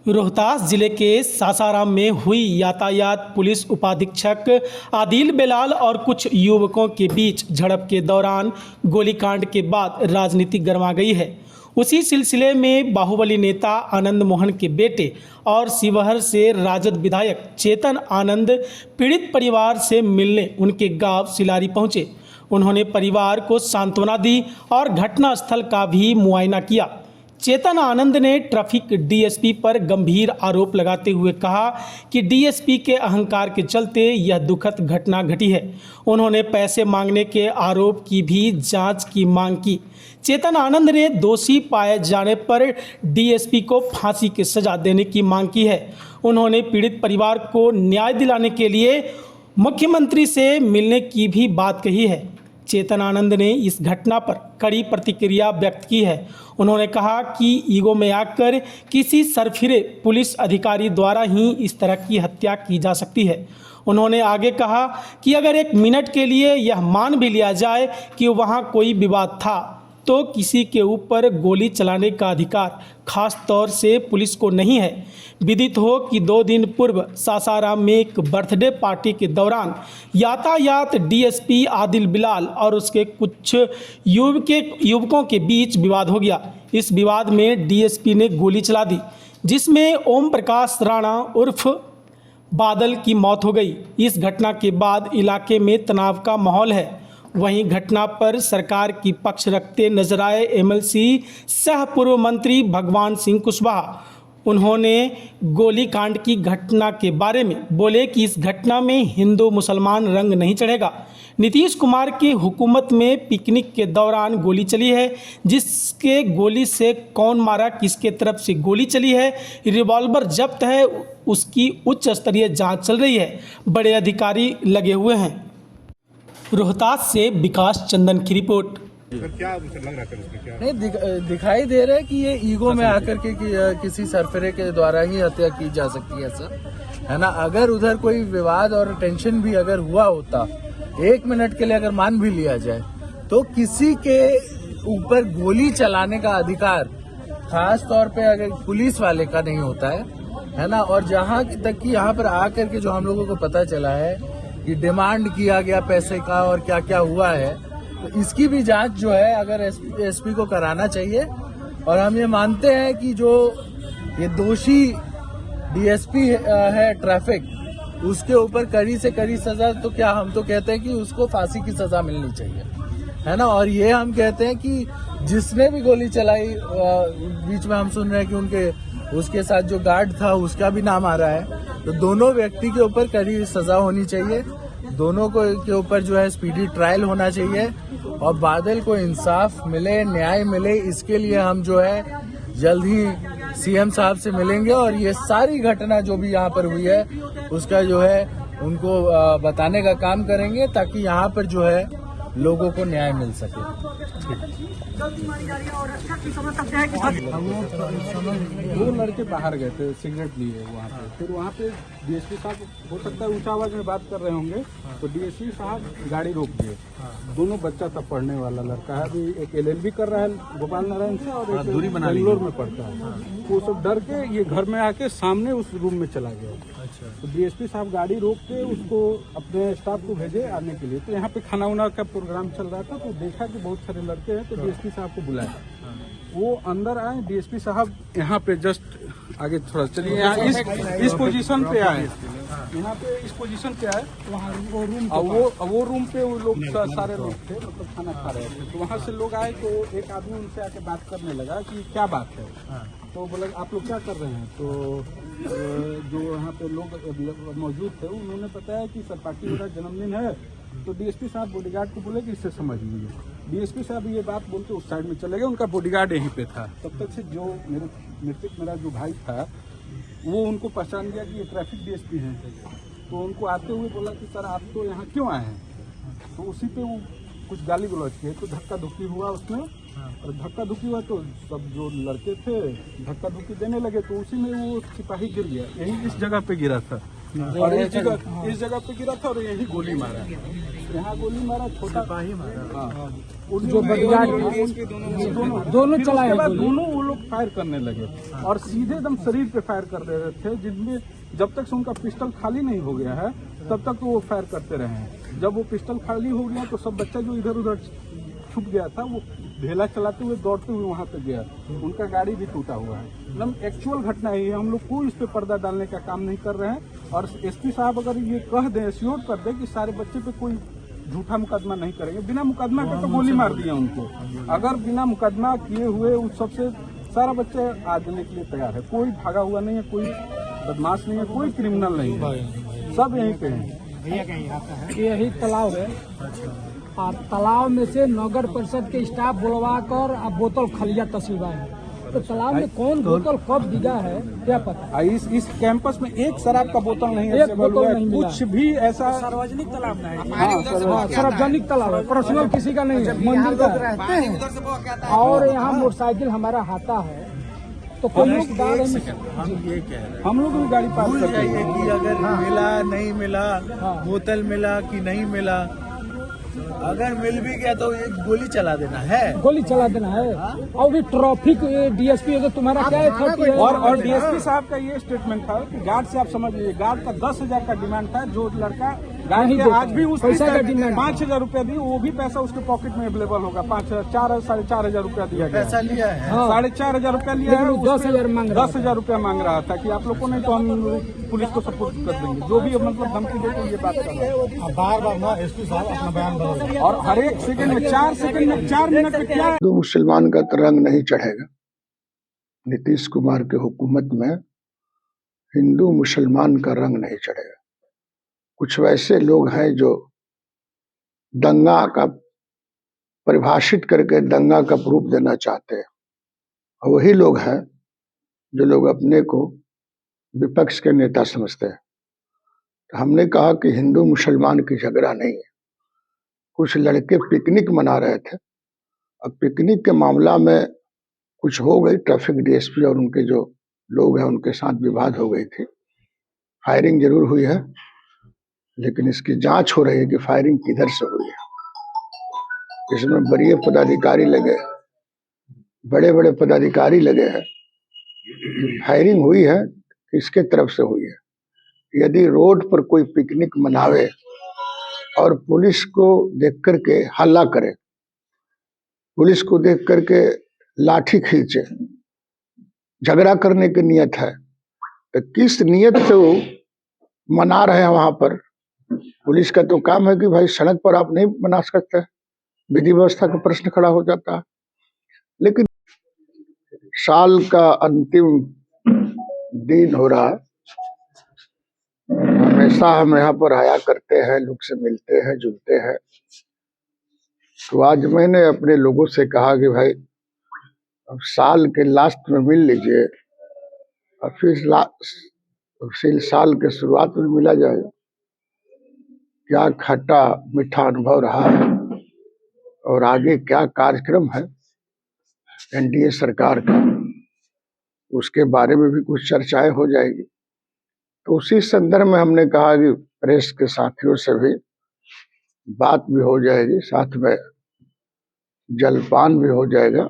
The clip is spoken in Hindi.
रोहतास जिले के सासाराम में हुई यातायात पुलिस उपाधीक्षक आदिल बेलाल और कुछ युवकों के बीच झड़प के दौरान गोलीकांड के बाद राजनीति गरमा गई है। उसी सिलसिले में बाहुबली नेता आनंद मोहन के बेटे और शिवहर से राजद विधायक चेतन आनंद पीड़ित परिवार से मिलने उनके गांव सिलारी पहुंचे। उन्होंने परिवार को सांत्वना दी और घटनास्थल का भी मुआयना किया। चेतन आनंद ने ट्रैफिक डीएसपी पर गंभीर आरोप लगाते हुए कहा कि डीएसपी के अहंकार के चलते यह दुखद घटना घटी है। उन्होंने पैसे मांगने के आरोप की भी जांच की मांग की। चेतन आनंद ने दोषी पाए जाने पर डीएसपी को फांसी की सजा देने की मांग की है। उन्होंने पीड़ित परिवार को न्याय दिलाने के लिए मुख्यमंत्री से मिलने की भी बात कही है। चेतन आनंद ने इस घटना पर कड़ी प्रतिक्रिया व्यक्त की है। उन्होंने कहा कि ईगो में आकर किसी सरफिरे पुलिस अधिकारी द्वारा ही इस तरह की हत्या की जा सकती है। उन्होंने आगे कहा कि अगर एक मिनट के लिए यह मान भी लिया जाए कि वहां कोई विवाद था तो किसी के ऊपर गोली चलाने का अधिकार खास तौर से पुलिस को नहीं है। विदित हो कि 2 दिन पूर्व सासाराम में एक बर्थडे पार्टी के दौरान यातायात डीएसपी आदिल बिलाल और उसके कुछ युवकों के बीच विवाद हो गया। इस विवाद में डीएसपी ने गोली चला दी, जिसमें ओम प्रकाश राणा उर्फ बादल की मौत हो गई। इस घटना के बाद इलाके में तनाव का माहौल है। वहीं घटना पर सरकार की पक्ष रखते नजर आए एमएलसी सह पूर्व मंत्री भगवान सिंह कुशवाहा। उन्होंने गोलीकांड की घटना के बारे में बोले कि इस घटना में हिंदू मुसलमान रंग नहीं चढ़ेगा। नीतीश कुमार की हुकूमत में पिकनिक के दौरान गोली चली है। जिसके गोली से कौन मारा, किसके तरफ से गोली चली है, रिवॉल्वर जब्त है, उसकी उच्च स्तरीय जांच चल रही है। बड़े अधिकारी लगे हुए हैं। रोहतास से विकास चंदन की रिपोर्ट। क्या लग रहा है नहीं दिखाई दे रहा है कि ये ईगो में आकर के किसी सरफरे के द्वारा ही हत्या की जा सकती है सर, है ना। अगर उधर कोई विवाद और टेंशन भी अगर हुआ होता, 1 मिनट के लिए अगर मान भी लिया जाए, तो किसी के ऊपर गोली चलाने का अधिकार खास तौर पे अगर पुलिस वाले का नहीं होता है ना। और जहाँ तक कि यहाँ पर आकर के जो हम लोगों को पता चला है कि डिमांड किया गया पैसे का और क्या क्या हुआ है, तो इसकी भी जांच जो है अगर एसपी को कराना चाहिए। और हम ये मानते हैं कि जो ये दोषी डीएसपी है ट्रैफिक, उसके ऊपर कड़ी से कड़ी सजा, तो क्या हम तो कहते हैं कि उसको फांसी की सजा मिलनी चाहिए, है ना। और ये हम कहते हैं कि जिसने भी गोली चलाई, बीच में हम सुन रहे हैं कि उसके साथ जो गार्ड था उसका भी नाम आ रहा है, तो दोनों व्यक्ति के ऊपर कड़ी सजा होनी चाहिए। दोनों को के ऊपर जो है स्पीडी ट्रायल होना चाहिए और बादल को इंसाफ मिले, न्याय मिले। इसके लिए हम जो है जल्द ही सीएम साहब से मिलेंगे और ये सारी घटना जो भी यहाँ पर हुई है उसका जो है उनको बताने का काम करेंगे, ताकि यहाँ पर जो है लोगों को न्याय मिल सके। दो लड़के बाहर गए थे, सिगरेट लिए वहाँ पे, फिर वहाँ पे डीएसपी साहब हो सकता है ऊंचा आवाज में बात कर रहे होंगे, तो डीएसपी साहब गाड़ी रोक दिए। दोनों बच्चा था, पढ़ने वाला लड़का है, अभी एक एलएलबी कर रहा है गोपाल नारायण से और एक बेंगलोर में पढ़ता है। वो सब डर के ये घर में आके सामने उस रूम में चला गया। तो डीएसपी साहब गाड़ी रोक के उसको अपने स्टाफ को भेजे आने के लिए। तो यहाँ पे खाना वाना का प्रोग्राम चल रहा था, तो देखा कि बहुत सारे लड़के हैं, तो डीएसपी साहब को बुलाया। वो अंदर आए, डीएसपी साहब यहाँ पे जस्ट आगे थोड़ा चलिए, यहाँ इस पोजीशन पे आए, यहाँ पे इस पोजीशन पे आए। वहाँ वो रूम पे वो लोग सारे लोग थे, मतलब खाना खा रहे थे। तो वहाँ से लोग आए, तो एक आदमी उनसे आके बात करने लगा कि क्या बात है। तो बोला आप लोग क्या कर रहे हैं। तो जो यहाँ पे लोग मौजूद थे उन्होंने बताया कि सर पार्टी वाला जन्मदिन है। तो डीएसपी साहब बॉडीगार्ड को बोले कि इससे समझ लीजिए। डीएसपी साहब ये बात बोलते उस साइड में चले गए, उनका बॉडीगार्ड यहीं पे था। तब तक से जो मेरा जो भाई था वो उनको पहचान गया कि ये ट्रैफिक डीएसपी हैं। तो उनको आते हुए बोला कि सर आप तो यहाँ क्यों आए हैं। तो उसी पे वो कुछ गाली गलौज किए, तो धक्का धुक्की हुआ उसमें। और धक्का धुक्की हुआ तो सब जो लड़के थे धक्का धुक्की देने लगे, तो उसी में वो सिपाही गिर गया। यही इस जगह पे गिरा था और इस जगह पे गिरा था और यही गोली मारा। यहाँ गोली मारा, छोटा हाँ, जो बदमाश दोनों चलाए उसके बाद गोली। दोनों वो लोग फायर करने लगे और सीधे एकदम शरीर पे फायर कर दे रहे थे, जिनमें जब तक से उनका पिस्टल खाली नहीं हो गया है तब तक तो वो फायर करते रहे हैं। जब वो पिस्टल खाली हो गया तो सब बच्चा जो इधर उधर छुप गया था वो ढेला चलाते हुए दौड़ते हुए वहां तक गया, उनका गाड़ी भी टूटा हुआ है। मतलब एक्चुअल घटना ही है, हम लोग कोई इस पे पर्दा डालने का काम नहीं कर रहे हैं। और एसपी साहब अगर ये कह दें, एश्योर कर दें कि सारे बच्चे पे कोई झूठा मुकदमा नहीं करेंगे, बिना मुकदमा के तो गोली मार दिया उनको, अगर बिना मुकदमा किए हुए उस सबसे सारा बच्चे आ जाने के लिए तैयार है। कोई भागा हुआ नहीं है, कोई बदमाश नहीं है, कोई क्रिमिनल नहीं है, सब यहीं पे है। यही तालाब है और तालाब में से नगर परिषद के स्टाफ बुलवा कर बोतल खलिया तस्वीर है। तो तालाब में कौन बोतल कब दिया है क्या पता। इस कैंपस में एक शराब का बोतल नहीं है, एक बोतल नहीं मिला। कुछ भी ऐसा सार्वजनिक तालाब है, हाँ, सार्वजनिक तालाब है, पर्सनल किसी का नहीं है, मंदिर का है। और यहाँ मोटरसाइकिल हमारा आता है तो कोई लोग डाल हम ये कह रहे हैं, हम लोग भी गाड़ी पास भूल करते जाइए हैं। कि अगर मिला नहीं मिला, बोतल मिला कि नहीं मिला, अगर मिल भी गया तो एक गोली चला देना है। गोली चला देना है। और भी ट्रैफिक डीएसपी है तो तुम्हारा क्या है और डीएसपी साहब का ये स्टेटमेंट था कि गार्ड से आप समझ लीजिए, गार्ड का 10,000 का डिमांड था, जो लड़का गार्ड के आज भी उस पैसा का डिमांड 5,000 रुपया दी, वो भी पैसा उसके पॉकेट में अवेलेबल होगा। 4,500 रुपया दिया गया, पैसा लिया है। 4,500 रुपया लिया है, लेकिन 10,000 मांग रहा था। 10,000 रुपया मांग रहा था कि आप लोग को नहीं तो हम पुलिस को सपोर्ट कर देंगे, जो भी मतलब धमकी देते ये बात कर रहे हैं। बार ना एसपी साहब अपना बयान बदल और हर एक सेकंड में 4 सेकंड में 4 मिनट में क्या हिंदू मुसलमान का तो रंग नहीं चढ़ेगा। नीतीश कुमार के हुकूमत में हिंदू मुसलमान का रंग नहीं चढ़ेगा। कुछ वैसे लोग हैं जो दंगा का परिभाषित करके दंगा का रूप देना चाहते हैं, और वही लोग हैं जो लोग अपने को विपक्ष के नेता समझते हैं। तो हमने कहा कि हिंदू मुसलमान की झगड़ा नहीं है। कुछ लड़के पिकनिक मना रहे थे, अब पिकनिक के मामला में कुछ हो गई, ट्रैफिक डीएसपी और उनके जो लोग हैं उनके साथ विवाद हो गई थी। फायरिंग जरूर हुई है, लेकिन इसकी जांच हो रही है कि फायरिंग किधर से हुई है। इसमें बड़े पदाधिकारी लगे, बड़े बड़े पदाधिकारी लगे हैं। फायरिंग हुई है किसके तरफ से हुई है। यदि रोड पर कोई पिकनिक मनावे और पुलिस को देख करके हल्ला करे, पुलिस को देख करके लाठी खींचे, झगड़ा करने की नियत है, तो किस नियत से वो मना रहे हैं वहां पर। पुलिस का तो काम है कि भाई सड़क पर आप नहीं मना सकते, विधि व्यवस्था का प्रश्न खड़ा हो जाता है। लेकिन साल का अंतिम दिन हो रहा है, हमेशा हम यहाँ पर आया करते हैं, लोग से मिलते हैं, जुलते हैं। तो आज मैंने अपने लोगों से कहा कि भाई अब साल के लास्ट में मिल लीजिए और फिर साल के शुरुआत में मिला जाएगा। क्या खट्टा मीठा अनुभव रहा है और आगे क्या कार्यक्रम है एनडीए सरकार का, उसके बारे में भी कुछ चर्चाएं हो जाएगी। तो उसी संदर्भ में हमने कहा कि प्रेस के साथियों से भी बात भी हो जाएगी, साथ में जलपान भी हो जाएगा।